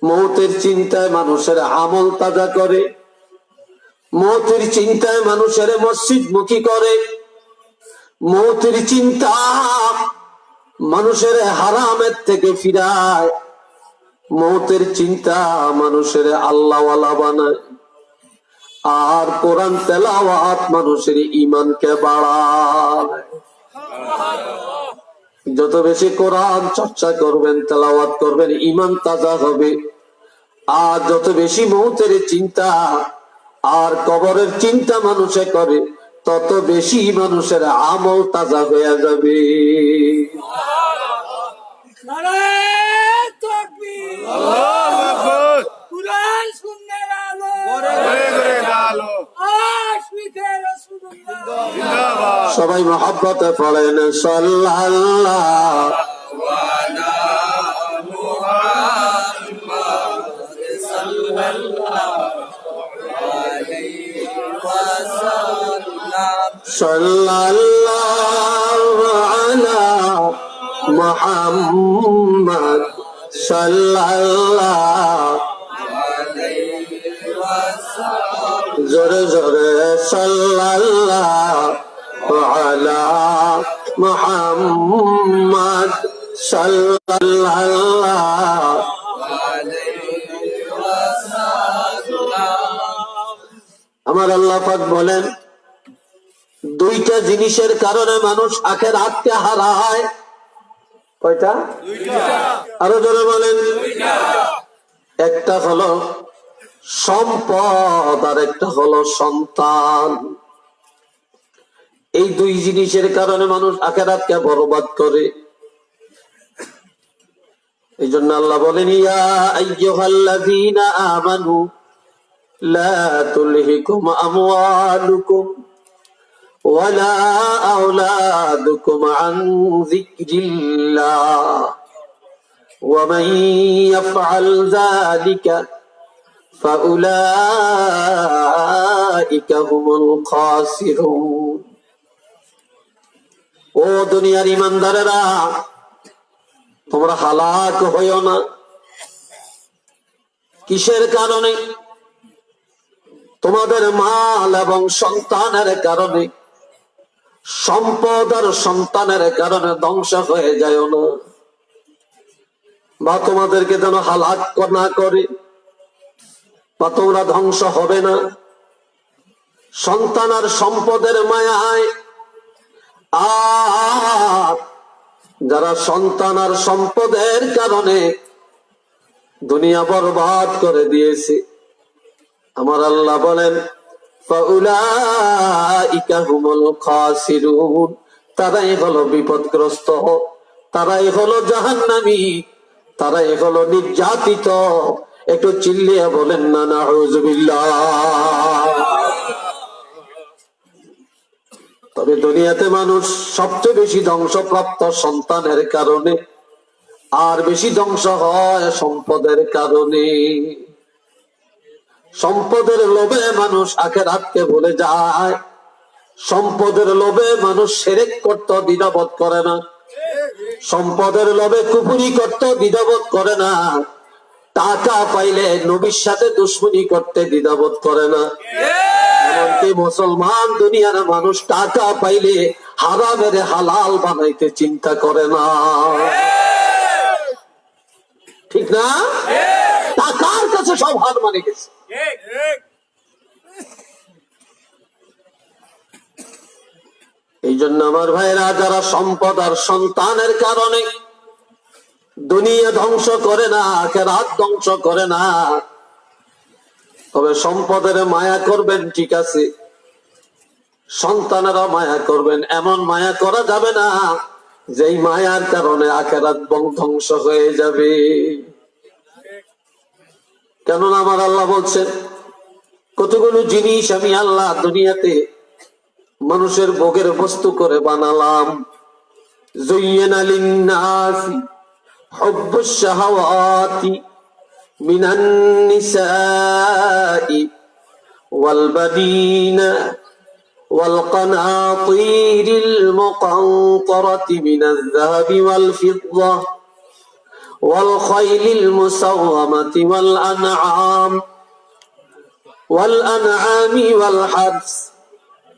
মৌতের চিন্তায় মানুষের আমল তাজা করে, মৌতের চিন্তায় মানুষের মসজিদ মুখী করে, মৌতের চিন্তা মানুষের হারামের থেকে ফিরায়, মৌতের চিন্তা মানুষের আল্লাহওয়ালা বানায়। আর কোরআন তেলাওয়াত মানুষের ঈমানকে বাড়ায়। যত বেশি কোরআন চর্চা করবেন, তেলাওয়াত করবেন, ঈমান তাজা হবে। আর যত বেশি মৌতের চিন্তা আর কবরের চিন্তা মানুষে করে, তত বেশি মানুষের আমল তাজা হয়ে যাবে। সবাই মহব্বতে পড়েন সাল্লাল্লাহু সাল্লাল্লাহু আলা মুহাম্মদ সাল্লাল্লাহু জোরে জোরে সাল্লাল্লাহু আলা মুহাম্মদ সাল্লাল্লাহু আমার আল্লাহ পাক বলেন, দুইটা জিনিসের কারণে মানুষ আখিরাতকে হারায়। কয়টা? আরো জোরে বলেন। একটা হলো সম্পদ আর একটা হলো সন্তান। এই দুই জিনিসের কারণে মানুষ আখিরাতকে বরবাদ করে। এই জন্য আল্লাহ বলেন, ইয়া আইয়ুহাল্লাযীনা আমানু লা তুলহিকুম আমওয়ালুকুম ওয়ালা আওলাদুকুম আন যিকরিল্লাহ ওয়া মান ইয়াফআল যালিকা ফাউলাইকা হুমুল খাসিরুন। ও দুনিয়ার ঈমানদারেরা, তোমরা হালাক হইও না। কিসের কারণে? তোমাদের মাল এবং সন্তানের কারণে, সম্পদ আর সন্তানের কারণে ধ্বংস হয়ে যায় না, বা তোমাদেরকে যেন হালাক না করে, বা তোমরা ধ্বংস হবে না। সন্তান আর সম্পদের মায়ায়, আর যারা সন্তান আর সম্পদের কারণে দুনিয়া বরবাদ করে দিয়েছে, আমার আল্লাহ বলেন, ফাউলাইকা হুমুল খাসিরুন, তারাই হলো বিপদগ্রস্ত, তারাই হলো জাহান্নামী, তারাই হলো নির্যাতিত। একটু চিল্লিয়ে বলেন না নাউযুবিল্লাহ। তবে দুনিয়াতে মানুষ সবচেয়ে বেশি ধ্বংসপ্রাপ্ত সন্তানের কারণে, আর বেশি ধ্বংস হয় সম্পদের কারণে। সম্পদের লোভে মানুষ আখিরাতকে ভুলে যায়। সম্পদের লোভে মানুষ শিরক করতে দ্বিধাবোধ করে না। সম্পদের লোভে কুফরি করতে দ্বিধাবোধ করে না। টাকা পাইলে নবীর সাথে দুশমনি করতে দ্বিধাবোধ করে না। এমনকি মুসলমান দুনিয়ার মানুষ টাকা পাইলে হারামের হালাল বানাইতে চিন্তা করে না। ঠিক না? টাকার কাছে সব হার মানে গেছে। এই জন্য আমার ভাইরা, যারা সম্পদ আর সন্তানের কারণে দুনিয়া ধ্বংস করে না, আখিরাত ধ্বংস করে না, তবে সম্পদের মায়া করবেন, ঠিক আছে, সন্তানেরা মায়া করবেন। এমন মায়া করা যাবে না যেই মায়ার কারণে আখিরাত ধ্বংস হয়ে যাবে। কেননা আমার আল্লাহ বলছেন, কতগুলো জিনিস আমি আল্লাহ দুনিয়াতে মানুষের ভোগের বস্তু করে বানালাম। যুয়্যিনা লিন-নাসি হুব্বুশ শাহাওয়াতি মিনান নিসাই ওয়াল বানিনা ওয়াল কানাতিরিল মুকানতারাতি মিনাজ যাহাবি ওয়াল ফিদ্দা والخيل المسومة والأنعام والحرث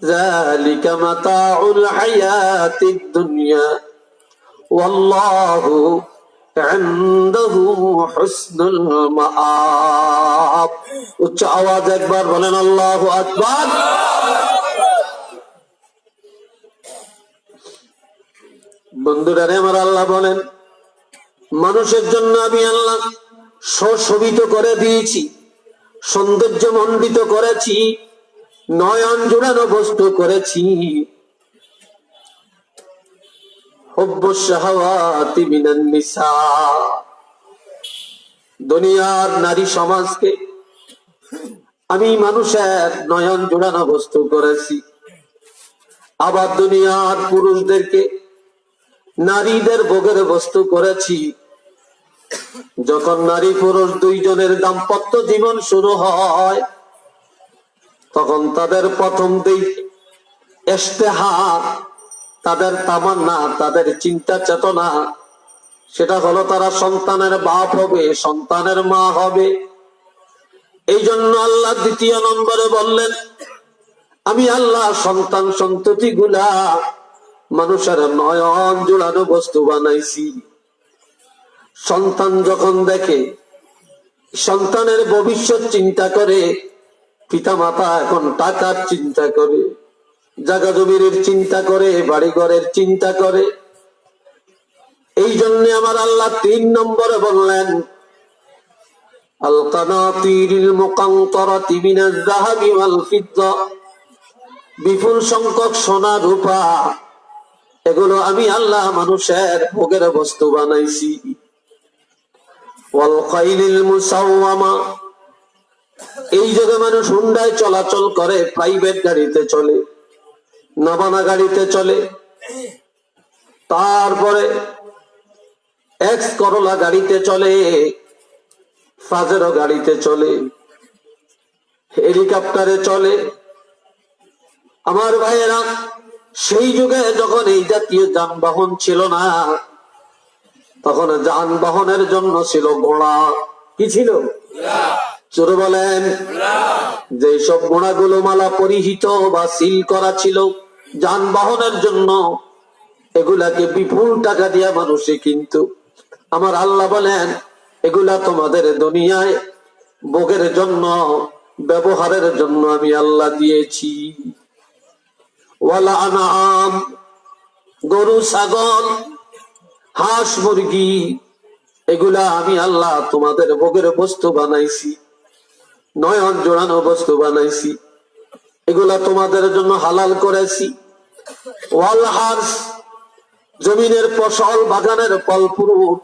ذلك متاع الحياة الدنيا والله عنده حسن المآب উচ্চ আওয়াজ একবার বলেন আল্লাহু আকবার। বন্ধুরা আমার আল্লাহ বলেন মানুষের জন্য আমি আল্লাহ সুশোভিত করে দিয়েছি, সৌন্দর্য মণ্ডিত করেছি, নয়ন জোড়ানো বস্তু করেছি। হুব্বুশ শাহাওয়াতি মিনান নিসা, দুনিয়ার নারী সমাজকে আমি মানুষের নয়ন জোড়ানো বস্তু করেছি। আবার দুনিয়ার পুরুষদেরকে নারীদের ভোগের বস্তু করেছি। যখন নারী পুরুষ দুইজনের দাম্পত্য জীবন শুরু হয় তখন তাদের প্রথম দিক ইশতেহা, তাদের তামান্না, তাদের চিন্তা চেতনা সেটা হলো তারা সন্তানের বাপ হবে, সন্তানের মা হবে। এই জন্য আল্লাহ দ্বিতীয় নম্বরে বললেন আমি আল্লাহ সন্তান সন্ততি গুলা মানুষের নয়ন জোড়ানো বস্তু বানাইছি। সন্তান যখন দেখে, সন্তানের ভবিষ্যৎ চিন্তা করে, পিতা মাতা এখন টাকার চিন্তা করে, জায়গা জমির চিন্তা করে, বাড়ি ঘরের চিন্তা করে। এই জন্য আমার আল্লাহ 3 নম্বরে বললেন আল কানাতিরিল মুকান্তরাতি মিনাজ যাহাবি ওয়াল ফিদ্দা, বিপুল সংখ্যক সোনা রূপা এগুলো আমি আল্লাহ মানুষের ভোগের বস্তু বানাইছি। ওয়াল খাইলিল মুসাওয়ামা, এই যুগে মানুষ হুন্ডায় চলাচল করে, প্রাইভেট গাড়িতে চলে, নাবানা গাড়িতে চলে, তারপরে এক্স করোলা গাড়িতে চলে, ফাজেরো গাড়িতে চলে, হেলিকপ্টারে চলে। আমার ভাইয়েরা সেই যুগে যখন এই জাতীয় যানবাহন ছিল না তখন যানবাহনের জন্য ছিল ঘোড়া। কি ছিল? চোর বলেন যে সব ঘোড়াগুলো মালা পরিহিত বা সিল করা ছিল যানবাহনের জন্য, এগুলাকে বিপুল টাকা দিয়া মানুষে কিন্তু আমার আল্লাহ বলেন এগুলা তোমাদের দুনিয়ায় ভোগের জন্য, ব্যবহারের জন্য আমি আল্লাহ দিয়েছি। ওয়ালা আনাম, গরু ছাগল হাঁস মুরগি এগুলা আমি আল্লাহ তোমাদের ভোগের বস্তু বানাইছি, নয়ন জোড়ানো বস্তু বানাইছি, এগুলা তোমাদের জন্য হালাল করেছি। ওয়াল হার্স, জমিনের ফসল বাগানের ফল ফ্রুট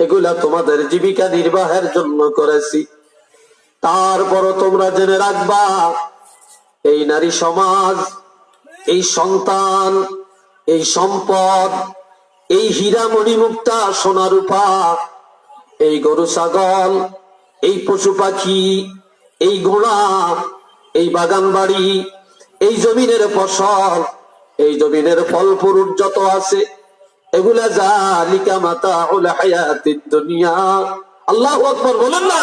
এগুলা তোমাদের জীবিকা নির্বাহের জন্য করেছি। তারপরও তোমরা জেনে রাখবা এই নারী সমাজ, এই সন্তান, এই সম্পদ, এই হীরা মণিমুক্তা সোনা রূপা, এই গরু ছাগল, এই পশু পাখি, এই ঘোড়া, এই বাগান বাড়ি, এই জমিনের ফসল, এই জমিনের ফল ফ্রুট যত আছে এগুলা যালিকা মাতাউল হায়াতিদ দুনিয়া। আল্লাহু আকবার বলেন না।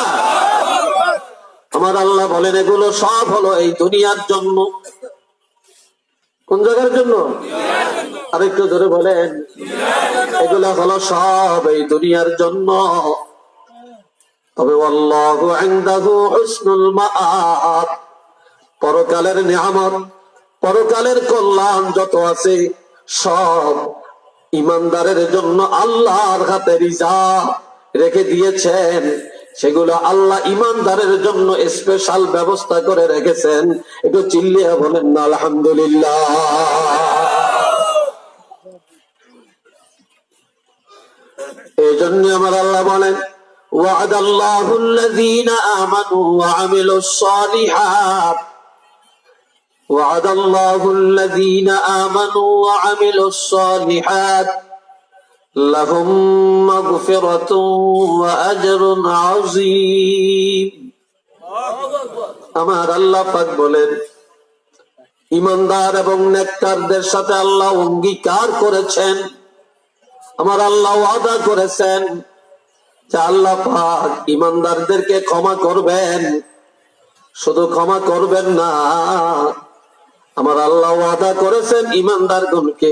আমার আল্লাহ বলেন এগুলো সব হলো এই দুনিয়ার জন্য। কোন জায়গার জন্য? আরেকটু ধরে বলেন এগুলা হলো সব এই দুনিয়ার জন্য। তবে আল্লাহু ইনদাহু হুসনুল মাআব, পরকালের নিয়ামত, পরকালের কল্যাণ যত আছে সব ইমানদারের জন্য আল্লাহর হাতে রিজার্ভ রেখে দিয়েছেন। সেগুলো আল্লাহ ইমানদারের জন্য স্পেশাল ব্যবস্থা করে রেখেছেন। একটু চিল্লিয়ে বলেন না আলহামদুলিল্লাহ। এই জন্য আমার আল্লাহ বলেন ওয়া'দাল্লাহু আল্লাযীনা আমানু ওয়া আমিলুস সালিহাত, ওয়া'দাল্লাহু আল্লাযীনা আমানু ওয়া আমিলুস সালিহাত লাহুম মাগফিরাতুন ওয়া আজরুন আযীম। আমার আল্লাহ পাক বলেন ঈমানদার এবং নেককারদের সাথে আল্লাহ অঙ্গীকার করেছেন, আমার আল্লাহ ওয়াদা করেছেন যে আল্লাহ পাক ইমানদারদেরকে ক্ষমা করবেন, শুধু ক্ষমা করবেন না, আমার আল্লাহ ওয়াদা করেছেন ইমানদারগণকে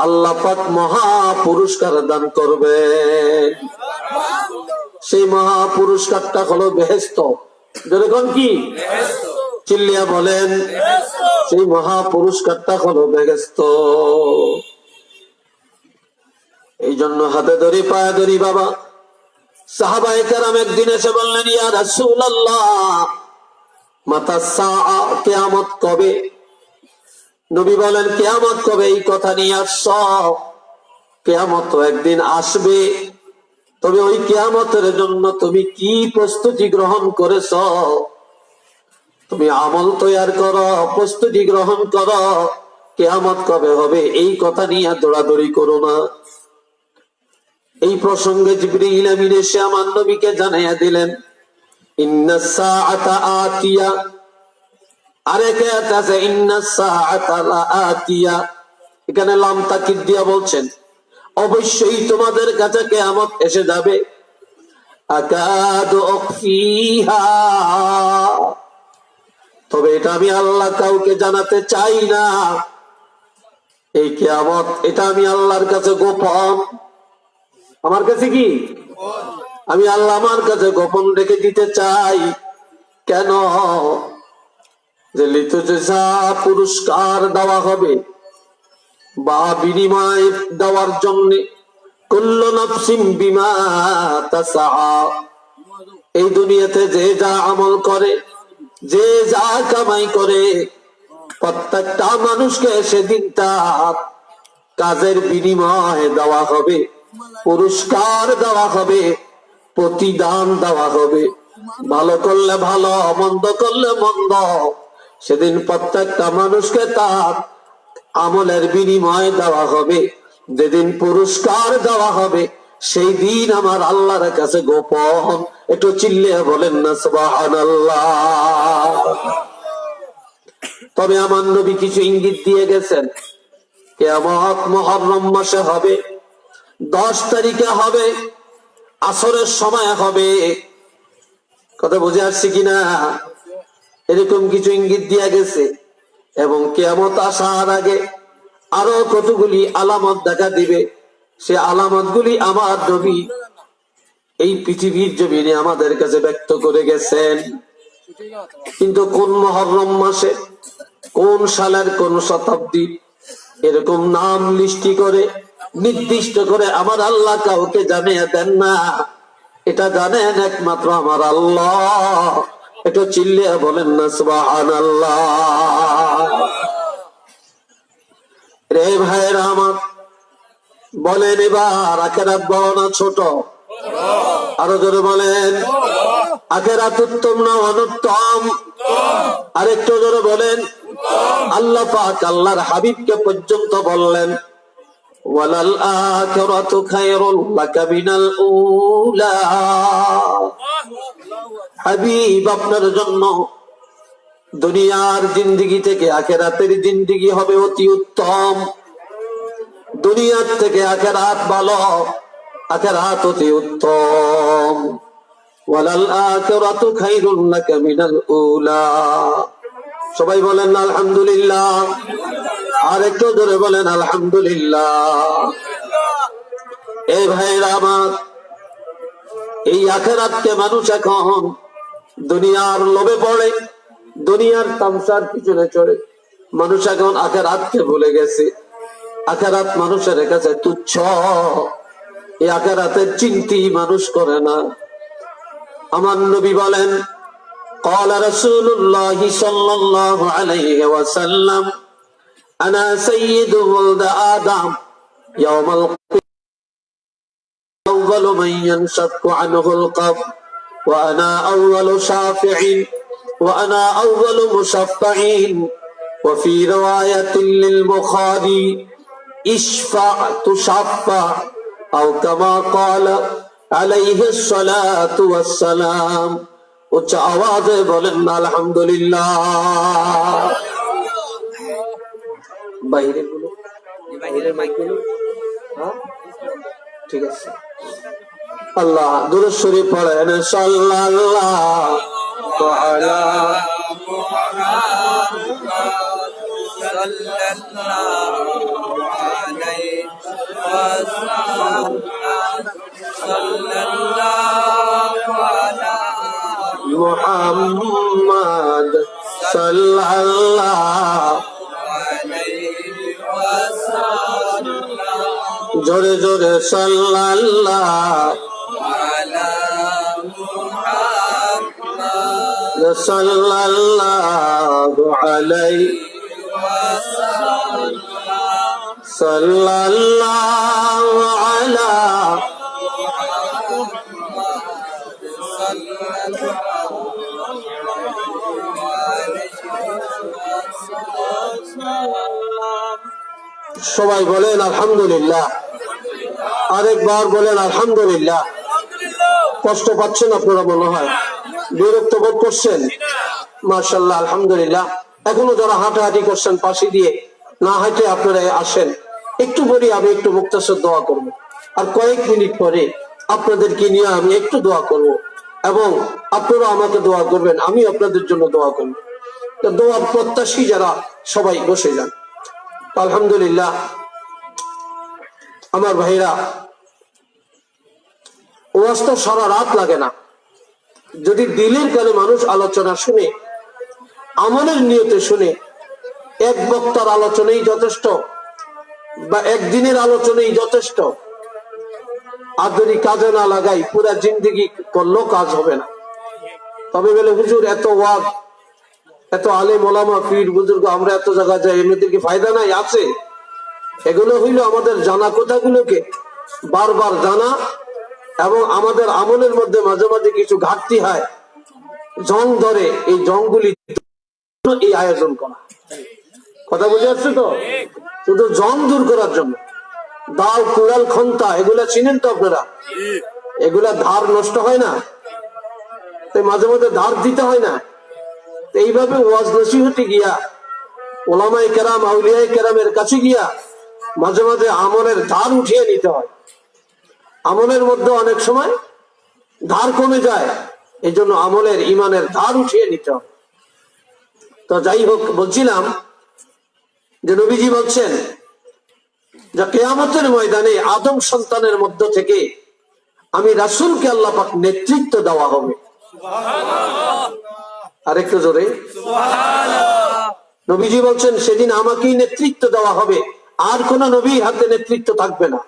আল্লাহ পাক মহা পুরস্কার দান করবেন। সেই মহা পুরস্কারটা হলো বেহেশত। যেরকম কি চিল্লিয়া বলেন, সেই মহা পুরস্কারটা হলো বেহেশত। এই জন্য হাতে ধরি পায়ে ধরি বাবা, সাহাবায়ে কেরাম একদিন এসে বললেন, ইয়া রাসূলুল্লাহ মাতা সাআ, কিয়ামত কবে? নবী বলেন, কিয়ামত কবে এই কথা নিয়ে আসছ? কিয়ামত তো একদিন আসবে, তবে ওই কিয়ামতের জন্য তুমি কি প্রস্তুতি গ্রহণ করেছ? তুমি আমল তৈয়ার করো, প্রস্তুতি গ্রহণ করো, কিয়ামত কবে হবে এই কথা নিয়ে দৌড়াদৌড়ি করো না। এই প্রসঙ্গে জিবরিল আমিন এসে আমার নবীকে জানাইয়া দিলেন, ইন্নাস সাআতা আতিয়া, আরেকে আছে ইন্নাস সাআতা লাআতিয়া। এখানে লাম তাকিদ দিয়া বলছেন অবশ্যই তোমাদের কাছে কিয়ামত এসে যাবে। আকাদু উখফিহা, তবে এটা আমি আল্লাহ কাউকে জানাতে চাই না। এই কিয়ামত এটা আমি আল্লাহর কাছে গোপন। আমার কাছে কি? আমি আল্লাহ আমার কাছে গোপন রেখে দিতে চাই। কেন? যে লিতুজা পুরস্কার দেওয়া হবে বা বিনিময় দেওয়ার জন্য, কুল্লু নাফসিন বিমা তাসআ, এই দুনিয়াতে যে যা আমল করে, যে যা কামাই করে, প্রত্যেকটা মানুষকে সেদিন তার কাজের বিনিময় দেওয়া হবে, পুরস্কার দেওয়া হবে, প্রতিদান দেওয়া হবে। ভালো করলে ভালো, মন্দ করলে মন্দ, সেদিন প্রত্যেকটা মানুষকে তার আমলের বিনিময় দেওয়া হবে। যেদিন পুরস্কার দেওয়া হবে সেই দিন আমার আল্লাহর কাছে গোপন। একটু চিল্লিয়ে বলেন না সুবহানাল্লাহ। তবে আমার নবী কিছু ইঙ্গিত দিয়ে গেছেন, কিয়ামত মুহররম মাসে হবে, 10 তারিখে হবে, আসরের সময় হবে। কথা বুঝে আসছে কিনা? এরকম কিছু ইঙ্গিত দিয়ে গেছে। এবং কিয়ামত আসার আগে আরো কতগুলি আলামত দেখা দিবে। সে আলামত গুলি আমার নবী এই পৃথিবীর জমিনে আমাদের কাছে ব্যক্ত করে গেছেন। কিন্তু কোন মুহররম মাসে, কোন সালের কোন শতাব্দী, এরকম নাম লিস্টি করে নির্দিষ্ট করে আমার আল্লাহ কাউকে জানিয়ে দেন না। এটা জানেন একমাত্র আমার আল্লাহ। একটু চিল্লিয়ে বলেন না সুবহানাল্লাহ। রে ভাইরা আমার, বলেন এবার আখিরাত বড় না ছোট? আরো জোরে বলেন, আখিরাত উত্তম না অনুত্তম? আরেকটু জোরে বলেন। আল্লাহ পাক আল্লাহর হাবিবকে পর্যন্ত বললেন, ওয়ালাল আখিরাতু খায়রুল লাকা মিনাল উলা। হাবিব, আপনার জন্য দুনিয়ার জিন্দেগি থেকে আখিরাতের জিন্দেগি হবে অতি উত্তম। দুনিয়ার থেকে আখিরাত ভালো, আখিরাত অতি উত্তম। ওয়ালাল আখিরাতু খায়রুল লাকা মিনাল উলা। সবাই বলেন আলহামদুলিল্লাহ। আর একটু জোরে বলেন আলহামদুলিল্লাহ। এই ভাইরা আমার, এই আখিরাতকে মানুষ এখন দুনিয়ার লোভে পড়ে, দুনিয়ার তামসার পিছনে চড়ে মানুষ এখন আখিরাতকে ভুলে গেছে। আখিরাত মানুষের কাছে তুচ্ছ। এই আখিরাতের চিন্তাই মানুষ করে না। আমার নবী বলেন, قال رسول الله صلى الله عليه وسلم أنا سيد ولد آدم يوم القيامة أول من ينشق عنه القبر وأنا أول شافع وأنا أول مشفع وفي رواية للبخاري اشفع تشفع أو كما قال عليه الصلاة والسلام. উচ্চ আওয়াজে বলেন আলহামদুলিল্লাহ। বাইরে বলো, বাইরের মাইক বলো। হ্যাঁ ঠিক আছে। আল্লাহ দুরূদ শরীফ পড়েন সাল্লাল্লাহু আলা মুহাম্মাদ সাল্লাল্লাহু জোরে জোরে সাল্লাল্লাহু সাল্লাল্লাহু আলাইহি সাল্লাল্লাহু আলা সবাই বলেন আলহামদুলিল্লাহ। আরেকবার বলেন আলহামদুলিল্লাহ। কষ্ট পাচ্ছেন আপনারা, মনে হয় বিরক্ত বোধ করছেন? মাশাআল্লাহ, আলহামদুলিল্লাহ। এখনো যারা হাঁটাহাঁটি করছেন পাশে দিয়ে, না হাঁটে আপনারা আসেন। একটু পরে আমি একটু মুক্তাসর দোয়া করব, আর কয়েক মিনিট পরে আপনাদেরকে নিয়ে আমি একটু দোয়া করব, এবং আপনারা আমাকে দোয়া করবেন, আমি আপনাদের জন্য দোয়া করব। তো দোয়ার প্রত্যাশী যারা সবাই বসে যান। আলহামদুলিল্লাহ আমার ভাইরা, ওয়াজ তো সারা রাত লাগে না। যদি দিলের কানে মানুষ আলোচনা শুনে, আমলের নিয়তে শুনে, এক বক্তার আলোচনাই যথেষ্ট, বা একদিনের আলোচনাই যথেষ্ট। আর যদি কাজে না লাগাই, পুরা জিন্দগি করলেও কাজ হবে না। তবে বলে হুজুর এত ওয়াজ, এত আলেম ওলামা পীর বুজুর্গ, আমরা এত জায়গা যাই, এমনিতে কি ফায়দা নাই? আছে। এগুলো হইলো আমাদের জানা কথাগুলোকে বারবার জানা, এবং আমাদের আমলের মধ্যে মাঝে মাঝে কিছু ঘাটতি হয়, জং ধরে, এই জংগুলি এই আয়োজন করা। কথা বুঝে আসছে তো? শুধু জং দূর করার জন্য। দাও, কুড়াল, খন্তা, এগুলা চিনেন তো আপনারা? এগুলা ধার নষ্ট হয় না, মাঝে মাঝে ধার দিতে হয় না। এইভাবে ওয়াজ নসিহতে গিয়া, ওলামায়ে কেরাম, আউলিয়ায়ে কেরামের কাছে গিয়া মাঝে মাঝে আমলের ধার উঠিয়ে নিতে হয়। আমলের মধ্যে অনেক সময় ধার কমে যায়, এই জন্য আমলের, ইমানের ধার উঠিয়ে নিতে হয়। তো যাই হোক, বলছিলাম যে নবীজি বলছেন যে কিয়ামতের ময়দানে আদম সন্তানের মধ্য থেকে আমি রাসূলকে আল্লাহ পাক নেতৃত্ব দেওয়া হবে। আরেকটু জোরে সুবহানাল্লাহ। নবীজি বলছেন সেদিন আমাকেই নেতৃত্ব দেওয়া হবে, আর কোন নবীর হাতে নেতৃত্ব থাকবে না।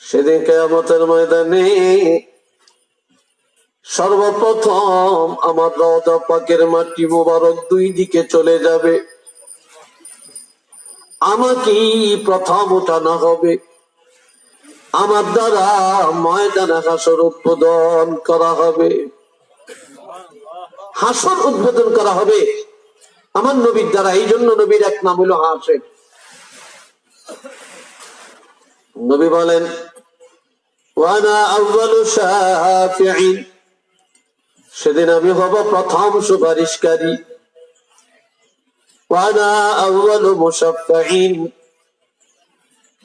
সেদিন কিয়ামতের ময়দানে সর্বপ্রথম আমার রওজা পাকের মাটি মোবারক দুই দিকে চলে যাবে, আমাকেই প্রথম উঠানো হবে। আমার দ্বারা ময়দানে হাসর উদ্বোধন করা হবে। হাসর উদ্বোধন করা হবে আমার নবীর দ্বারা। এই জন্য নবীর এক নাম হলো হাসের। নবী বলেন ওয়ানা আউয়ালু শাফিঈন, সেদিন আমি হব প্রথম সুপারিশকারী। ওয়ানা আউয়ালু মুশাফফিঈন,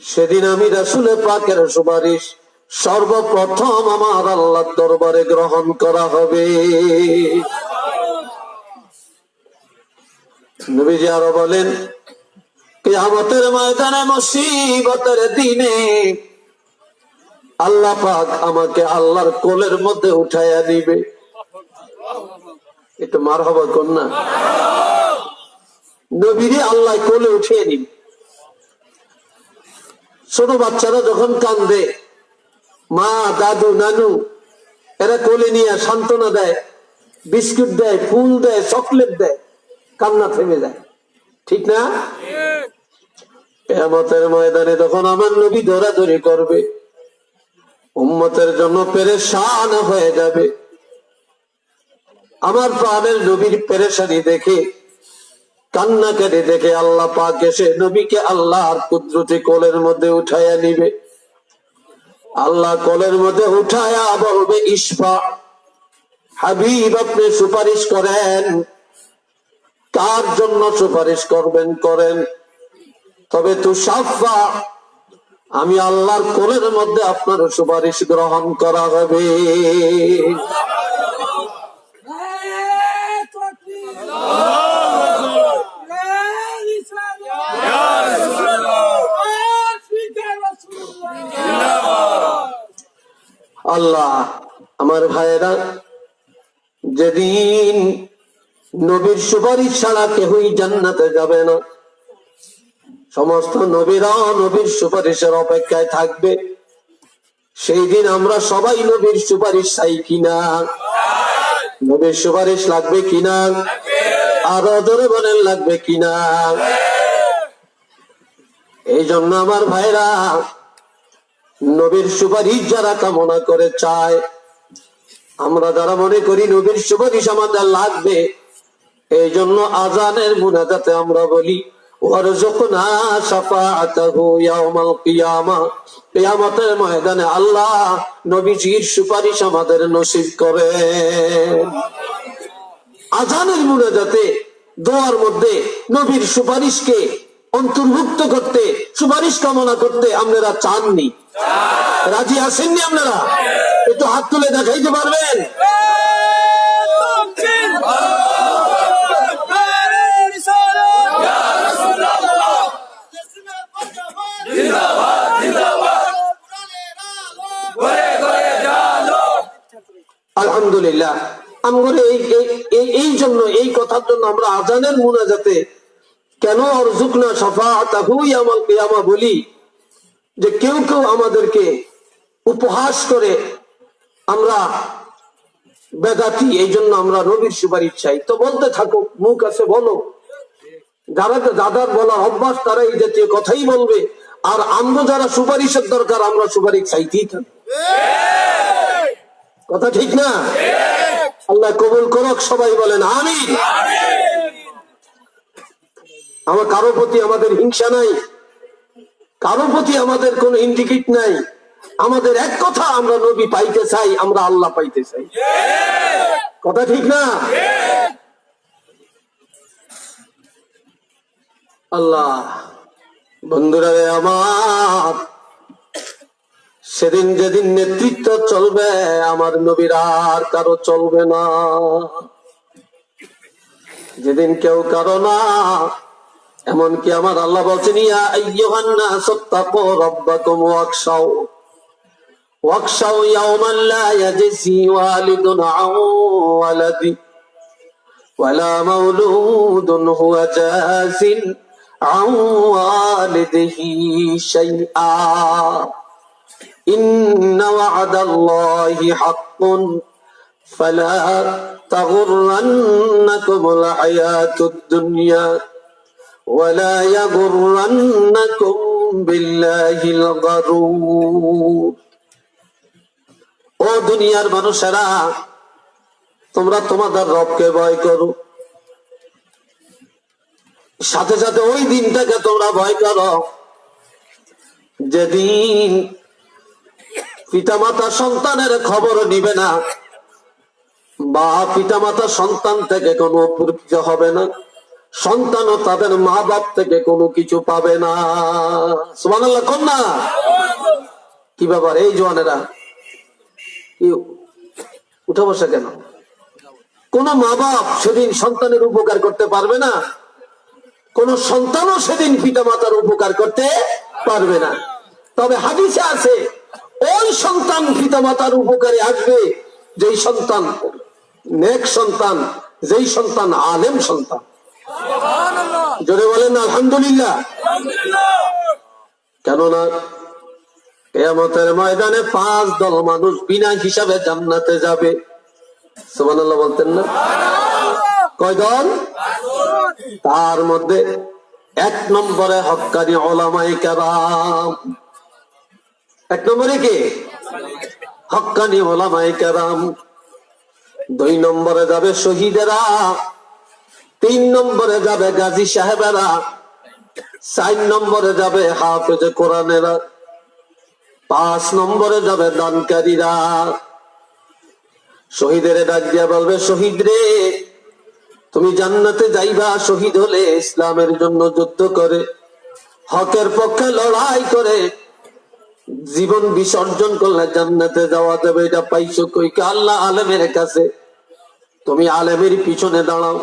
সেদিন আমি রাসূলের পাকের সুপারিশ সর্বপ্রথম আমার আল্লাহর দরবারে গ্রহণ করা হবে। নবীজি আরো বলেন কিয়ামতের ময়দানে, মুসিবতের দিনে আল্লাহ পাক আমাকে আল্লাহর কোলের মধ্যে উঠাইয়া নিবে। একটু মারহাবা কোন না? নবীরে আল্লাহ কোলে উঠিয়ে নিবে। ছোট বাচ্চারা যখন কান্দে, মা, দাদু, নানু এরা কোলে নিয়ে সান্ত্বনা দেয়, বিস্কুট দেয়, ফুল দেয়, চকলেট দেয়, কান্না থেমে যায়। ঠিক না? কিয়ামতের ময়দানে তখন আমার নবী দৌড়াদৌড়ি করবে, উম্মতের জন্য পেরেশান হয়ে যাবে। আমার প্রাণের নবীর পেরেশানি দেখে, কান্নাকাটি দেখে আল্লাহ পাক এসে নবীকে আল্লাহর কুদরতি কোলের মধ্যে উঠাইয়া নিবে। আল্লাহ কোলের মধ্যে উঠায়া বলবে ইশফা, হাবিব আপনি সুপারিশ করেন। কার জন্য সুপারিশ করবেন করেন, তবে তুষাফা, আমি আল্লাহর কোলের মধ্যে আপনার সুপারিশ গ্রহণ করা হবে। আল্লাহ, আমার ভাইয়েরা, যেদিন নবীর সুপারিশ ছাড়া কেউই জান্নাতে যাবে না, সমস্ত নবীরা নবীর সুপারিশের অপেক্ষায় থাকবে, সেই দিন আমরা সবাই নবীর সুপারিশ চাই কিনা? নবীর সুপারিশ লাগবে কিনা? আরো জোরে বলেন, লাগবে কিনা? এই জন্য আমার ভাইরা, নবীর সুপারিশ যারা কামনা করে চায়, আমরা যারা মনে করি নবীর সুপারিশ আমাদের লাগবে, এই জন্য আজানের মুনাজাতে আমরা বলি, ওয়ারযুকনা শাফাআতাহু ইয়াউমাল কিয়ামাহ, কিয়ামতের ময়দানে আল্লাহ নবীজির সুপারিশ আমাদের নসিব করেন। আজানের মুনাজাতে দোয়ার মধ্যে নবীর সুপারিশকে অন্তর্ভুক্ত করতে, সুপারিশ কামনা করতে আপনারা চাননি? রাজি আসেননি আপনারা? একটু হাত তুলে দেখাইতে পারবেন? আলহামদুলিল্লাহ। আমরা এই জন্য, এই কথার জন্য আমরা আজানের মুনাজাতে কেন ওয়ারযুকনা শাফাআতাহু ইয়াউমাল কিয়ামাহ বলি, যে কেউ কেউ আমাদেরকে উপহাস করে আমরা বেদাতি, এই জন্য আমরা নবীর সুপারিশ চাই। তো বলতে থাকো, মুখ আছে বলো, যারা যাদের বলার অভ্যাস তারা এই জাতীয় কথাই বলবে, আর আমরা যারা সুপারিশের দরকার আমরা সুপারিশ চাইতেই থাকি। কথা ঠিক না? আল্লাহ কবুল করুক, সবাই বলেন আমিন। আমার কারো প্রতি আমাদের হিংসা নাই, কারো প্রতি আমাদের কোন ইন্ডিকেট নাই। আমাদের এক কথা, আমরা নবী পাইতে চাই, আমরা আল্লাহ পাইতে চাই। কথা ঠিক না? আল্লাহ, বন্ধুরা আমার, সেদিন যেদিন নেতৃত্ব চলবে আমার নবীর আর কারো চলবে না। যেদিন কেউ কারো না, এমনকি আমার আল্লাহ বলছেন, ইয়া আইয়ুহান নাস তাকু রাব্বাকুম ওয়াখশাউ ইয়াওমান লা ইয়াজজি ওয়ালিদুন আন ওয়ালাদি ওয়ালা মাওলুদুন হুয়া জাযিন আন ওয়ালিদিহি শাইআ ইন্না ওয়া'দাল্লাহি হাক্কুন ফালা তাগুররান্নাকুমুল হায়াতুদ দুনিয়া ওয়ালা ইয়াগুররান্নাকুম বিল্লাহিল গারুর। ও দুনিয়ার মানুষেরা, তোমরা তোমাদের রবকে ভয় করো, সাথে সাথে ওই দিনটাকে তোমরা ভয় করো যেদিন পিতামাতা সন্তানের খবর নিবে না, বা পিতামাতা সন্তান থেকে কোনো উপকৃত হবে না, সন্তানও তাদের মা বাপ থেকে কোনো কিছু পাবে না। সুবহানাল্লাহ কোন না? কি ব্যাপার এই জওয়ানেরা, উঠে বসে কেন? কোন মা বাপ সেদিন সন্তানের উপকার করতে পারবে না, কোন সন্তানও সেদিন পিতা মাতার উপকার করতে পারবে না। তবে হাদিসে আছে, ওই সন্তান পিতা মাতার উপকারে আসবে যেই সন্তান নেক সন্তান, যেই সন্তান আলেম সন্তান। জোরে বলেন আলহামদুলিল্লাহ। কেননা কিয়ামতের ময়দানে 5 দল মানুষ বিনা হিসাবে জান্নাতে যাবে। সুবহানাল্লাহ বলতেন না? কয় দল? তার মধ্যে 1 নম্বরে হক্কানি উলামায়ে কেরাম। 1 নম্বরে কে? হক্কানি উলামায়ে কেরাম। 2 নম্বরে যাবে শহীদেরা, 3 নম্বরে যাবে গাজী সাহেবেরা, 4 নম্বরে যাবে হাফেজে কোরআনেরা, 5 নম্বরে যাবে দানকারীরা। শহীদের ডাক দিয়া বলবে, শহীদ রে, তুমি জান্নাতে যাইবা শহীদ হলে ইসলামের জন্য যুদ্ধ করে, হকের পক্ষে লড়াই করে জীবন বিসর্জন করলে জান্নাতে যাওয়া যাবে, এটা পাইছো কই? আল্লাহ আলেমের কাছে। তুমি আলেমের পিছনে দাঁড়াও।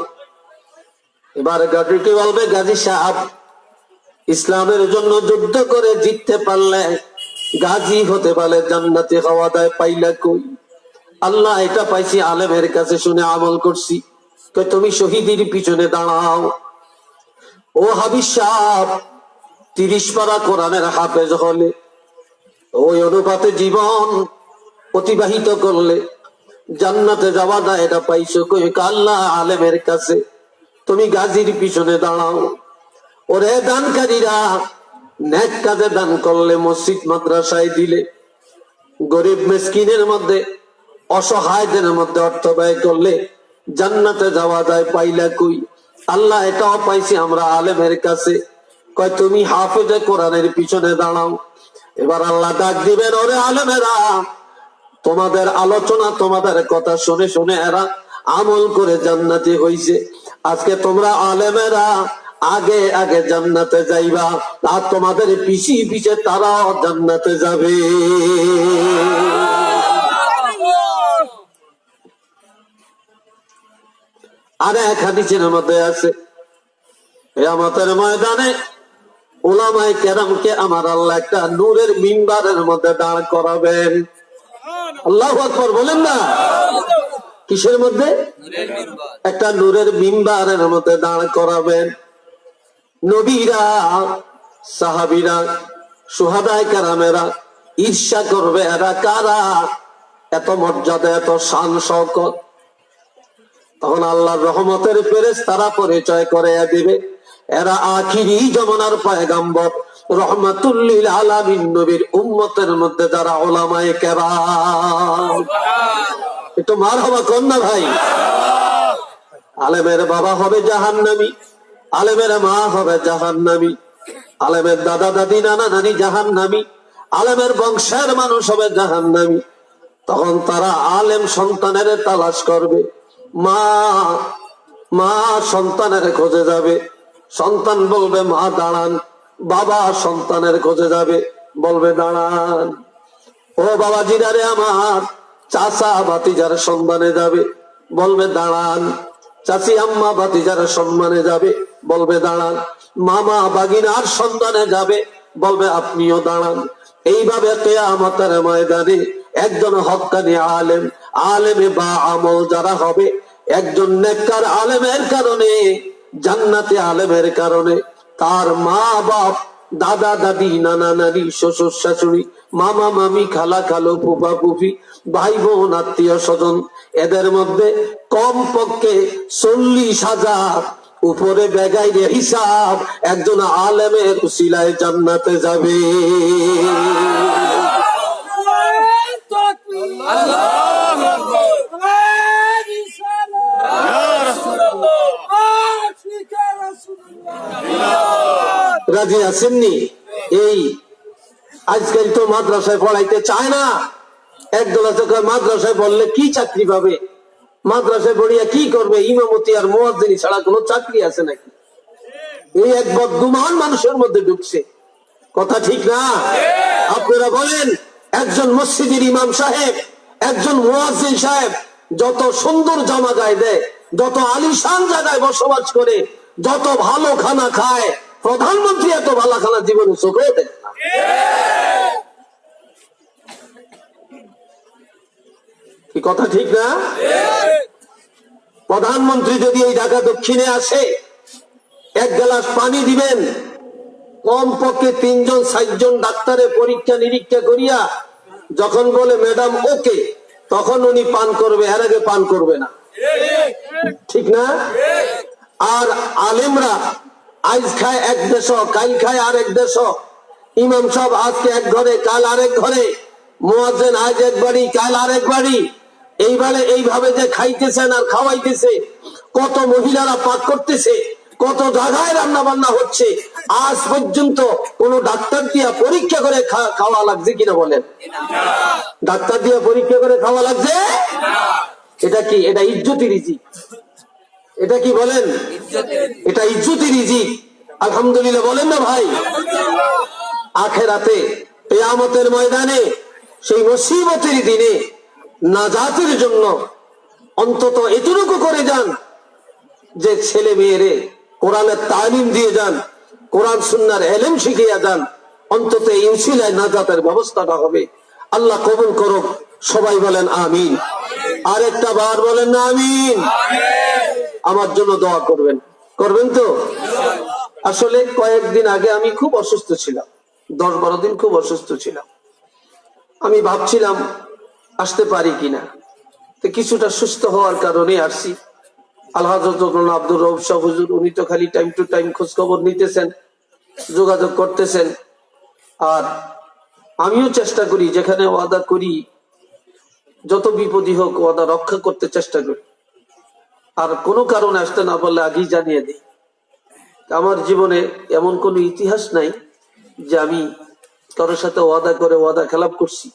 এবার গাজীকে বলবে, গাজী সাহেব ইসলামের জন্য যুদ্ধ করে জিততে পারলে, গাজী হতে পারলে জান্নাতে হওয়া যায়, পাইলা কই? আল্লাহ এটা পাইছি আলেমের কাছে, শুনে আমল করছি। তো তুমি শহীদের পিছনে দাঁড়াও। ও হাবিজ সাহেব 30 পারা কোরআনের হাফেজ হলে, ওই অনুপাতে জীবন অতিবাহিত করলে জান্নাতে যাওয়া যায়, এটা পাইছো কই? আল্লাহ আলেমের কাছে। তুমি গাজীর পিছনে দাঁড়াও। ওরে দানকারীরা, নেক কাজে দান করলে, মসজিদ মাদ্রাসায় দিলে, গরিব মিসকিনের মধ্যে, অসহায়দের মধ্যে অর্থ ব্যয় করলে জান্নাতে যাওয়া যায়, পাইলা কই? আল্লাহ এটাও পাইছি আমরা আলেমের কাছে। কয় তুমি হাফেজে কোরআনের পিছনে দাঁড়াও। এবার আল্লাহ ডাক দিবেন, ওরে আলেমেরা, তোমাদের আলোচনা, তোমাদের কথা শুনে শুনে এরা আমল করে জান্নাতি হইছে। আজকে তোমরা আলেমেরা আগে আগে জান্নাতে যাইবা, আর তোমাদের পিছিয়ে পিছিয়ে তারাও জান্নাতে যাবে। আর এক হাদিসের মধ্যে আছে, কিয়ামতের ময়দানে উলামায়ে কেরামকে আমার আল্লাহ একটা নূরের মিম্বারের মধ্যে দাঁড় করাবেন। আল্লাহু আকবার বলেন না? কিসের মধ্যে? একটা নূরের মিম্বারের মধ্যে দাঁড় করাবেন। নবীরা, সাহাবীরা, শুহাদায়ে কেরামেরা ঈর্ষা করবে, এরা কারা? এত মর্যাদা, এত শান শওকত। তখন আল্লাহর রহমতের ফেরেশতারা পরিচয় করে দিবে, এরা আখিরি জামানার পয়গম্বর রহমাতুল লিল আলামিন নবীর উম্মতের মধ্যে যারা উলামায়ে কেরাম। একটু মারহাবা কোন না ভাই? আলেমের বাবা হবে জাহান্নামী, আলেমের মা হবে জাহান্নামী, আলেমের দাদা দাদি নানা নানি জাহান্নামী, আলেমের বংশের মানুষ হবে জাহান্নামী। তখন তারা আলেম সন্তানের তালাশ করবে। মা মা সন্তানের খোঁজে যাবে, সন্তান বলবে মা দাঁড়ান। বাবা সন্তানের খোঁজে যাবে, বলবে দাঁড়ান। ও বাবাজিরা রে আমার, চাচা ভাতিজার সম্মানে যাবে, বলবে দাঁড়ান। চাচি আম্মা ভাতিজার সম্মানে যাবে, বলবে দাঁড়ান। মামা বাগিনার সন্তানে যাবে, বলবে আপনিও দাঁড়ান। এইভাবে কিয়ামতের ময়দানে একজন হক্কানি আলেম, আলেমে বা আমল যারা হবে, একজন নেককার আলেমের কারণে, জান্নাতে আলেমের কারণে, তার মা বাপ, দাদা দাদি, নানা নানি, শ্বশুর শাশুড়ি, মামা মামি, খালা খালো, ফুফা ফুফি, ভাই বোন, আত্মীয় স্বজন, এদের মধ্যে কমপক্ষে 40,000 উপরে বেগাইরে হিসাব একজন আলেমের উসিলায় জান্নাতে যাবে। রাজি আসেননি? এই আজকাল তো মাদ্রাসায় পড়াইতে চায় না। একদল আছে মাদ্রাসায় পড়লে কি চাকরি পাবে, মাদ্রাসায় পড়িয়া কি করবে, ইমামতি আর মুয়াজ্জিনি ছাড়া কোনো চাকরি আছে নাকি? এই এক বদগুমান মানুষের মধ্যে ঢুকছে। কথা ঠিক না? আপনারা বলেন, একজন মসজিদের ইমাম সাহেব, একজন মুয়াজ্জিন সাহেব যত সুন্দর জামা গায়ে দেয়, যত আলিশান জায়গায় বসবাস করে, যত ভালো খানা খায়, প্রধানমন্ত্রী এত ভালো খানা জীবনে চোখে দেয় না। কি কথা ঠিক না? প্রধানমন্ত্রী যদি এই ঢাকা দক্ষিণে আসে, এক গ্লাস পানি দিবেন, কমপক্ষে 3 জন 4 জন ডাক্তারের পরীক্ষা নিরীক্ষা করিয়া যখন বলে ম্যাডাম ওকে, তখন উনি পান করবে, এর আগে পান করবে না। ঠিক না? আর আলেমরা আজ খায় এক দেশ, কাল খায় আরেক দেশ। ইমাম সাহেব আজকে এক ঘরে, কাল আরেক ঘরে, মুয়াজ্জিন আজ এক বাড়ি, কাল আরেক বাড়ি। এইভাবে যে খাইতেছেন আর খাওয়াইতেছে, কত মহিলারা পাক করতেছে, কত জায়গায় রান্না বান্না হচ্ছে, আজ পর্যন্ত কোন ডাক্তার দিয়া পরীক্ষা করে খাওয়া লাগছে কিনা বলেন? ডাক্তার দিয়া পরীক্ষা করে খাওয়া লাগছে? এটা কি? এটা ইজ্জতি রিজিক। এটা কি বলেন? এটা ইজ্জতি রিজিক। আলহামদুলিল্লাহ বলেন না ভাই? আখেরাতে কিয়ামতের ময়দানে সেই মুসিবতের দিনে নাজাতের জন্য অন্তত এটুকু করে যান যে ছেলে মেয়েরে কোরআনের তালিম দিয়ে যান, কোরআন সুন্নাহর ইলম শিখিয়ে যান, অন্তত এই উসিলায় নাজাতের ব্যবস্থাটা হবে। আল্লাহ কবুল করুক। সবাই বলেন আমিন। আরেকটা বার বলেন না আমিন। আমার জন্য দোয়া করবেন, করবেন তো? আসলে কয়েকদিন আগে আমি খুব অসুস্থ ছিলাম, 10-12 দিন খুব অসুস্থ ছিলাম। আমি ভাবছিলাম আসতে পারি কিনা, তো কিছুটা সুস্থ হওয়ার কারণে আসছি। আল্লাহ আব্দুর রউফ সাহেব হুজুর, উনি তো খালি টাইম টু টাইম খোঁজ খবর নিতেছেন, যোগাযোগ করতেছেন। আর আমিও চেষ্টা করি, যেখানে ওয়াদা করি যত বিপদই হোক ওয়াদা রক্ষা করতে চেষ্টা করি। আর কোনো কারণে আসতে না পারলে আগেই জানিয়ে দিই। আমার জীবনে এমন কোনো ইতিহাস নাই যে আমি কারোর সাথে ওয়াদা করে ওয়াদা খেলাপ করছি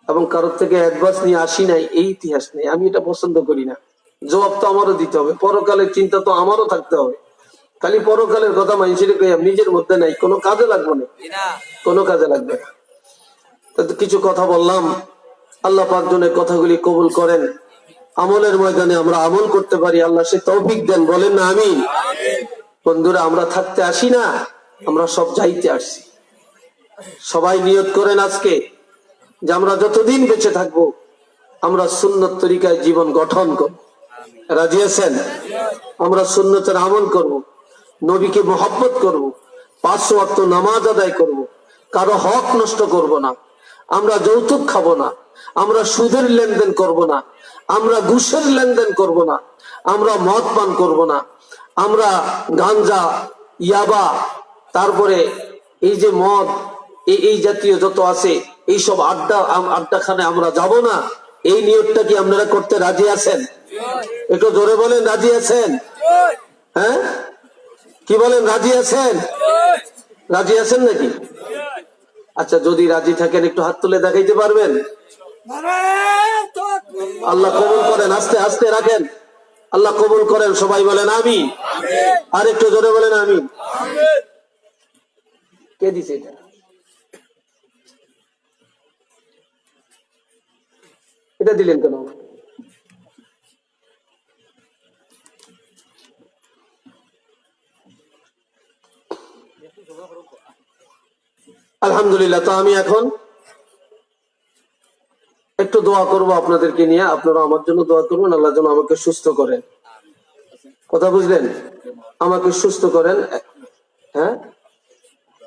এবং কারোর থেকে অ্যাডভান্স নিয়ে আসি নাই, এই ইতিহাস নেই। আমি এটা পছন্দ করি না। জবাব তো আমারও দিতে হবে, পরকালের চিন্তা তো আমারও থাকতে হবে। খালি পরকালের কথা মানুষের নিজের মধ্যে নাই, কোনো কাজে লাগবে না, কোনো কাজে লাগবে না। তো কিছু কথা বললাম, আল্লাহ পাক জন্য কথাগুলি কবুল করেন, আমলের ময়দানে আমরা আমল করতে পারি, আল্লাহ সে তৌফিক দেন। বলেন না আমিন। বন্ধুরা, আমরা থাকতে আসি না, আমরা সব যাইতে আসছি। সবাই নিয়ত করেন আজকে যে আমরা যতদিন বেঁচে থাকবো আমরা সুন্নত তরিকায় জীবন গঠন করব। রাজি আছেন? আমরা সুন্নতের আমল করব, নবীকে মহব্বত করব, 5 ওয়াক্ত নামাজ আদায় করব, কারো হক নষ্ট করব না, আমরা যৌতুক খাবো না, আমরা সুদের লেনদেন করব না, আমরা ঘুষের লেনদেন করব না, আমরা মদ পান করব না, আমরা গাঞ্জা, ইয়াবা, তারপরে এই যে মদ, এই জাতীয় যত আছে এইসব আড্ডাখানে আমরা যাব না। এই নিয়তটা কি আপনারা করতে রাজি আছেন? একটু জোরে বলেন, রাজি আছেন? হ্যাঁ, কি বলেন, রাজি আছেন? রাজি আছেন নাকি? আচ্ছা, যদি রাজি থাকেন একটু হাত তুলে দেখাইতে পারবেন? আল্লাহ কবুল করেন। আস্তে আস্তে রাখেন, আল্লাহ কবুল করেন। সবাই বলেন আমিন। আর একটু জোরে বলেন আমিন। কে দিছে এটা? এটা দিলেন কেন? আলহামদুলিল্লাহ। তো আমি এখন একটু দোয়া করব আপনাদেরকে নিয়ে, আপনারা আমার জন্য দোয়া করবেন, আল্লাহ যেন আমাকে সুস্থ করেন। কথা বুঝলেন? আমাকে সুস্থ করেন। হ্যাঁ,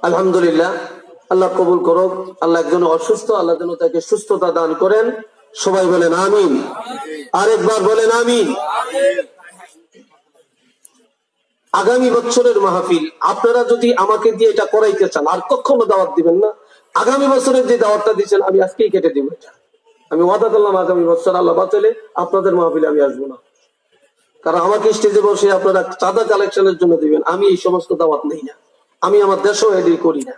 আলহামদুলিল্লাহ। আল্লাহ কবুল করুক। আল্লাহ একজন অসুস্থ, আল্লাহ যেন তাকে সুস্থতা দান করেন। সবাই বলেন আমিন। আরেকবার বলেন আমিন। আগামী বছরের মাহফিল আপনারা যদি আমাকে দিয়ে এটা করাইতে চান, আর কখনো দাওয়াত দিবেন না। আগামী বছরের যে দাওয়াতটা দিচ্ছেন আমি আজকেই কেটে দিব। এটা আমি ওয়াদা করলাম, আগামী বছর আল্লাহ বাঁচালে আপনাদের মাহফিলে আমি আসবো না। কারণ আমাকে স্টেজে বসে আপনারা চাঁদা কালেকশনের জন্য দিবেন, আমি এই সমস্ত দাওয়াত নেই না। আমি আমার দেশও এডি করি না।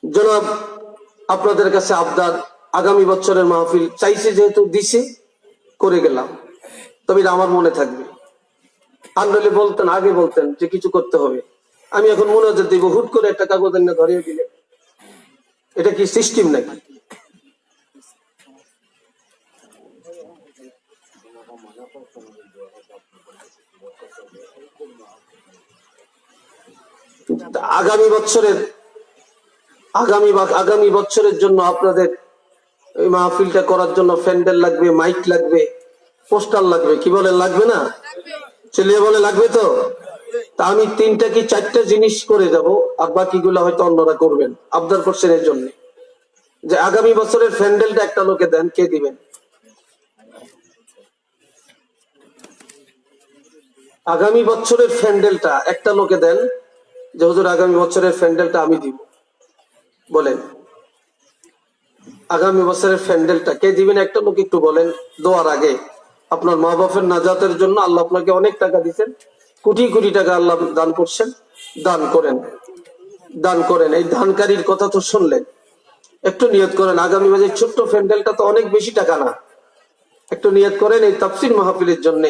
জনাব, আপনাদের কাছে আবদার, আগামী বছরের মাহফিল চাইছে, যেহেতু দিছে করে গেলাম, তবে আমার মনে থাকবে। আনলে বলতেন, আগে বলতেন যে কিছু করতে হবে, আমি এখন মনে দিব, হুট করে একটা কাগজ এনে ধরিয়ে দিলে এটা কি সিস্টেম নাকি? আগামী বছরের জন্য আপনাদের এই মাহফিলটা করার জন্য প্যান্ডেল লাগবে, মাইক লাগবে, পোস্টার লাগবে। কি বলেন, লাগবে না? চলিয়ে বলে লাগবে তো। তা আমি 3টা কি 4টা জিনিস করে যাব, আর বাকিগুলো হয়তো অন্যরা করবেন। আবদার করছেন এর জন্য যে আগামী বছরের প্যান্ডেলটা একটা লোকে দেন। কে দিবেন? আগামী বছরের প্যান্ডেলটা একটা লোকে দেন যে হুজুর আগামী বছরের প্যান্ডেলটা আমি দিব। বলেন, আগামী বছরের প্যান্ডেলটা কে দিবেন? একটা লোক একটু বলেন। দোয়ার আগে আপনার মা বাপের নাজাতের জন্য আল্লাহ আপনাকে অনেক টাকা দিচ্ছেন, কোটি কোটি টাকা আল্লাহ দান করছেন। দান করেন, দান করেন। এই দানকারীর কথা তো শুনলেন, একটু নিয়ত করেন। আগামী মাসে ছোট্ট প্যান্ডেলটা তো অনেক বেশি টাকা না, একটু নিয়ত করেন এই তাফসীর মাহফিলের জন্য,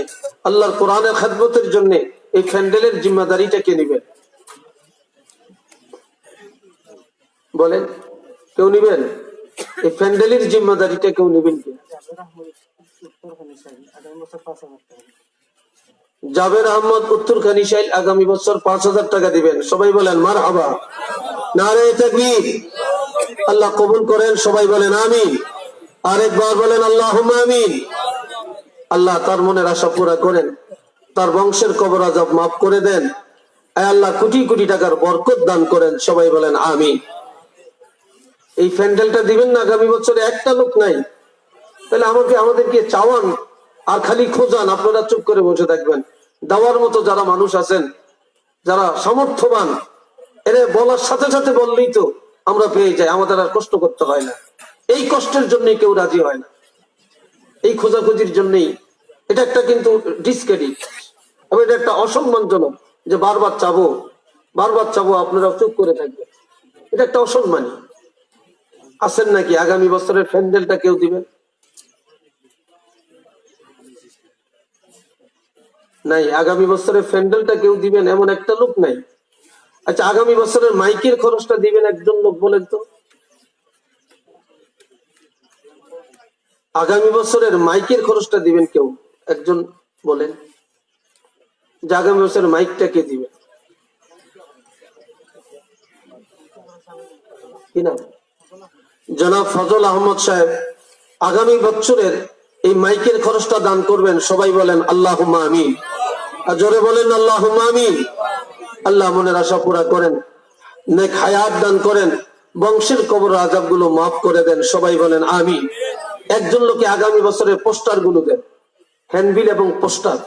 আল্লাহর কোরআনের খেদমতের জন্য এই প্যান্ডেলের জিম্মাদারিটা কে নিবেন? বলেন, কেউ নিবেন? এই প্যান্ডেলের জিম্মাদারিটা কেউ নিবেন কি? জাবের আহমদ উত্তরখানি শাইল আগামী বছর 5,000 টাকা দিবেন। সবাই বলেন মারহাবা, নারে তাকবীর। আল্লাহ কবুল করেন, সবাই বলেন আমিন। আরেকবার বলেন আল্লাহুম্মা আমিন। আল্লাহ তার মনের আশা পুরা করেন, তার বংশের কবর আযাব মাফ করে দেন। আয় আল্লাহ কোটি কোটি টাকার বরকত দান করেন। সবাই বলেন আমিন। এই প্যান্ডেলটা দিবেন না আগামী বছরে? একটা লোক নাই, তাহলে আমাদেরকে চাওয়ান আর খালি খোঁজান, আপনারা চুপ করে বসে থাকবেন। দেওয়ার মতো যারা মানুষ আছেন, যারা সামর্থ্যবান, এরা বলার সাথে সাথে বললেই তো আমরা পেয়ে যাই, আমাদের আর কষ্ট করতে হয় না। এই কষ্টের জন্যই কেউ রাজি হয় না, এই খোঁজাখুঁজির জন্যই। এটা একটা কিন্তু ডিসক্রেডিট, এটা একটা অসম্মানজনক যে বারবার চাবো আপনারা চুপ করে থাকবেন। এটা একটা অসম্মানী। আছেন নাকি আগামী বছরের প্যান্ডেলটা কেউ দিবেন? নাই। আগামী বছরের প্যান্ডেলটা কেউ দিবেন এমন একটা লোক নাই। আচ্ছা, আগামী বছরের মাইকের খরচটা দিবেন একজন লোক, বলেন তো? আগামী বছরের মাইকের খরচটা দিবেন কেউ একজন, বলেন যে আগামী বছরের মাইকটা কে দিবেন? কি নাম? জনাব ফজল আহমদ সাহেব আগামী বছরের এই মাইকের খরচটা দান করবেন। সবাই বলেন আল্লাহুম্মা আমিন। আর জোরে বলেন আল্লাহুম্মা আমিন। আল্লাহ মনের আশা পুরা করেন, নেক হায়াত দান করেন, বংশের কবর আযাব গুলো মাফ করে দেন। সবাই বলেন আমিন। একজন লোকে আগামী বছরের পোস্টার গুলো দেন, হ্যান্ডবিল এবং পোস্টার।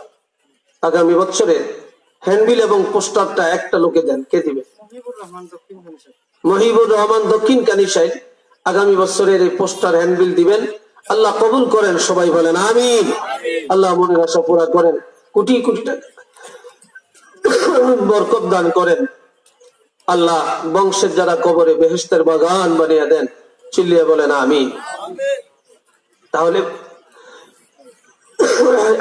আগামী বছরে হ্যান্ডবিল এবং পোস্টারটা একটা লোকে দেন। কে দিবে? মহিবুর রহমান দক্ষিণ কানি সাহেব আগামী বছরের এই পোস্টার হ্যান্ডবিল দিবেন। আল্লাহ কবুল করেন। সবাই বলেন আমিন। আল্লাহ মনের আশা পুরা করেন, কোটি কোটি টাকা বরকত দান করেন। আল্লাহ বংশের যারা কবরে বেহেশতের বাগান বানিয়ে দেন। চিল্লিয়ে বলেন আমিন। তাহলে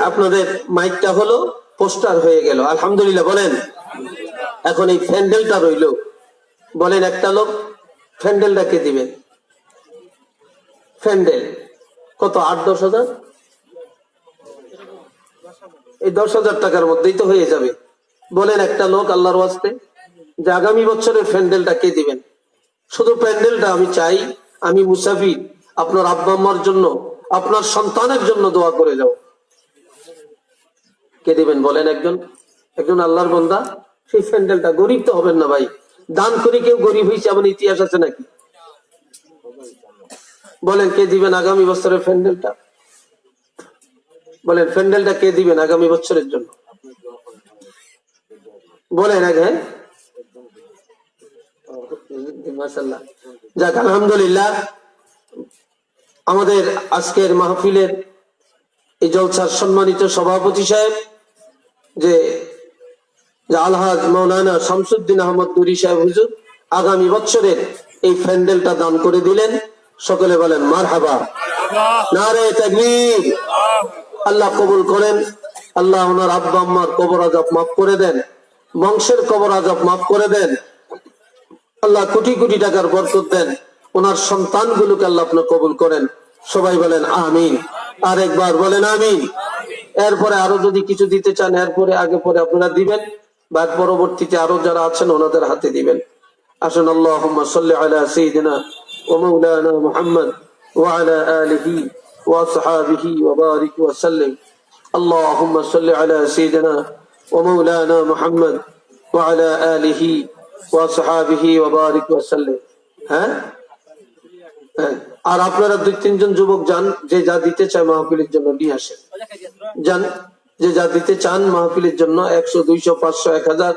আপনাদের মাইকটা হলো, পোস্টার হয়ে গেল, আলহামদুলিল্লাহ বলেন। এখন এই প্যান্ডেলটা রইল, বলেন একটা লোক প্যান্ডেলটা কে দিবেন? প্যান্ডেল কত? 8-10 হাজার? এই 10,000 টাকার মধ্যেই তো হয়ে যাবে। বলেন একটা লোক আল্লাহর ওয়াস্তে যে আগামী বছরের প্যান্ডেলটা কে দিবেন? শুধু প্যান্ডেলটা আমি চাই, আমি মুসাফির, আপনার আব্বা আম্মার জন্য, আপনার সন্তানের জন্য দোয়া করে যাও। কে দিবেন বলেন? একজন আল্লাহর বান্দা। সেই প্যান্ডেলটা, গরিব তো হবেন না ভাই, দান করে কেউ গরিব হয়েছে এমন ইতিহাস আছে নাকি? বলেন কে দিবেন আগামী বছরের প্যান্ডেলটা? বলেন প্যান্ডেলটা কে দিবেন আগামী বছরের জন্য? বলেন আগে। মাশাআল্লাহ, যাক আলহামদুলিল্লাহ। আমাদের আজকের মাহফিলের এই জলসার সম্মানিত সভাপতি সাহেব যে আলহাজ মাওলানা শামসুদ্দিন আহমদ নুরি সাহেব হুজুর আগামী বছরের এই প্যান্ডেলটা দান করে দিলেন। সকলে বলেন মারহাবা, নারে তাকবীর। আল্লাহ কবুল করেন। আল্লাহ ওনার আব্বা আম্মার কবর আযাব মাফ করে দেন, বংশের কবর আযাব মাফ করে দেন। আল্লাহ কোটি কোটি টাকার বরকত দেন। ওনার সন্তানগুলোকে আল্লাহ আপনি কবুল করেন। সবাই বলেন আমিন। আর একবার বলেন আমিন। এরপরে আরো যদি কিছু দিতে চান, এরপরে আগে পরে আপনারা দিবেন, বা পরবর্তীতে আরো যারা আছেন ওনাদের হাতে দিবেন। আসুন, আল্লাহুম্মা সাল্লি আলা সাইয়্যিদিনা ওয়া মাওলানা মুহাম্মদ ওয়া আলা আলিহি ওয়া আসহাবিহি ওয়া বারিক ওয়া সাল্লিম। আল্লাহুম্মা সাল্লি আলা সাইয়্যিদিনা ওয়া মাওলানা মুহাম্মদ ওয়া আলা আলিহি ওয়া আসহাবিহি ওয়া বারিক ওয়া সাল্লিম। হ্যাঁ, আর আপনারা 2-3 জন যুবক যান, যে যা দিতে চায় মাহফিলের জন্য নিয়ে আসেন। যান, যে যা দিতে চান মাহফিলের জন্য, 100, 200, 500, 1000,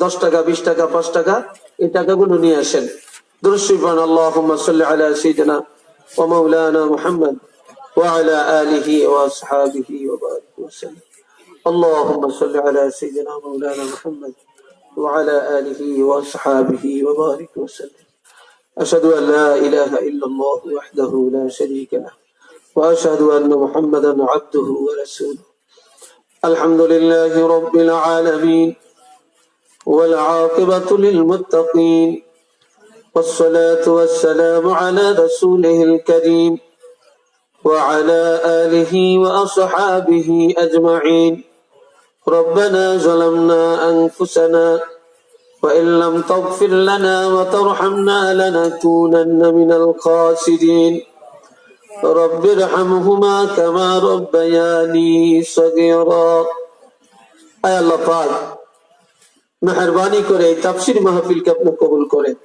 10 টাকা, 20 টাকা, 5 টাকা, এই টাকাগুলো নিয়ে আসেন। দুরূদ শরীফ পড়ুন, আল্লাহুম্মা সাল্লি আলা সাইয়্যিদিনা ওয়া মাওলানা মুহাম্মদ ওয়া আলা আলিহি ওয়া আসহাবিহি ওয়া বারিক ওয়া সাল্লিম। আল্লাহুম্মা সাল্লি আলা সাইয়্যিদিনা মাওলানা মুহাম্মদ ওয়া আলা আলিহি ওয়া আসহাবিহি ওয়া বারিক ওয়া সাল্লিম। أشهد أن لا إله إلا الله وحده لا شريك له وأشهد أن محمدا عبده ورسوله الحمد لله رب العالمين والعاقبة للمتقين والصلاة والسلام على رسوله الكريم وعلى آله وأصحابه أجمعين ربنا ظلمنا أنفسنا وإن لم تغفر لنا وترحمنا لنكونن من الخاسرين رب ارحمهما كما ربياني صغيرا اے اللہ پاک মেহেরবানি করে এই তাফসীর মাহফিলকে আপনি কবুল করেন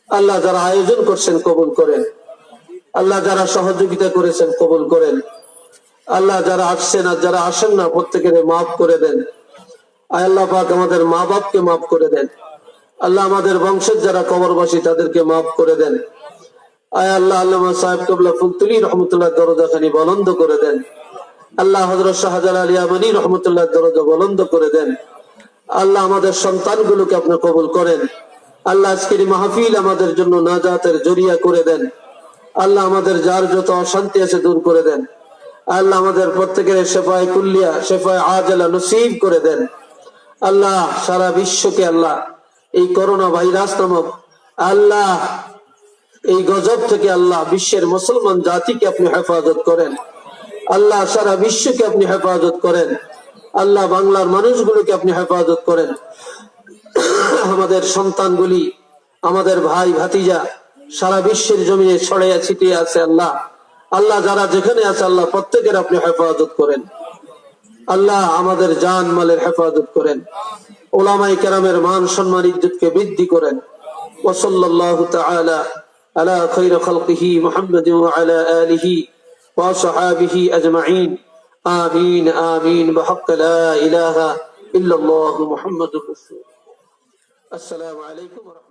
আল্লাহ যারা আয়োজন করছেন কবুল করেন আল্লাহ যারা সহযোগিতা করেছেন কবুল করেন আল্লাহ যারা আসছেন আর যারা আসেন না প্রত্যেকের মাফ করে দেন আয় আল্লাহ পাক আমাদের মা বাপকে মাফ করে দেন আল্লাহ আমাদের বংশের যারা কবরবাসী তাদেরকে মাফ করে দেন আয় আল্লাহ আল্লামা সাহেব কিবলা ফুলতুলি রহমতুল্লাহ দরজাখানি বুলন্দ করে দেন আল্লাহ হযরত শাহজালাল ইয়ামানী রহমতুল্লাহ দরজা বুলন্দ করে দেন আল্লাহ আমাদের সন্তানগুলোকে আপনি কবুল করেন আল্লাহ আজকের মাহফিল আমাদের জন্য নাজাতের জরিয়া করে দেন আল্লাহ আমাদের যার যত অশান্তি আছে দূর করে দেন আল্লাহ আমাদের প্রত্যেকের শেফায়ে কুল্লিয়া শেফায়ে আজলা নসিব করে দেন আল্লাহ সারা বিশ্বকে আল্লাহ এই করোনা ভাইরাস নামক আল্লাহ এই গজব থেকে আল্লাহ বিশ্বের মুসলমান জাতিকে আপনি হেফাজত করেন আল্লাহ সারা বিশ্বকে আপনি হেফাজত করেন আল্লাহ বাংলার মানুষগুলোকে আপনি হেফাজত করেন আমাদের সন্তানগুলি আমাদের ভাই ভাতিজা সারা বিশ্বের জমিনে ছড়িয়ে ছিটিয়ে আছে আল্লাহ আল্লাহ যারা যেখানে আছে আল্লাহ প্রত্যেকের আপনি হেফাজত করেন আল্লাহ আমাদের জান মালের হেফাজত করেন উলামায়ে কেরামের মান সম্মান ইজ্জতকে বৃদ্ধি করেন ওয়া সাল্লাল্লাহু তাআলা على خير خلقه محمد وعلى آله وصحابه أجمعين آمين آمين بحق لا إله إلا الله محمد رسول السلام عليكم ورحمة الله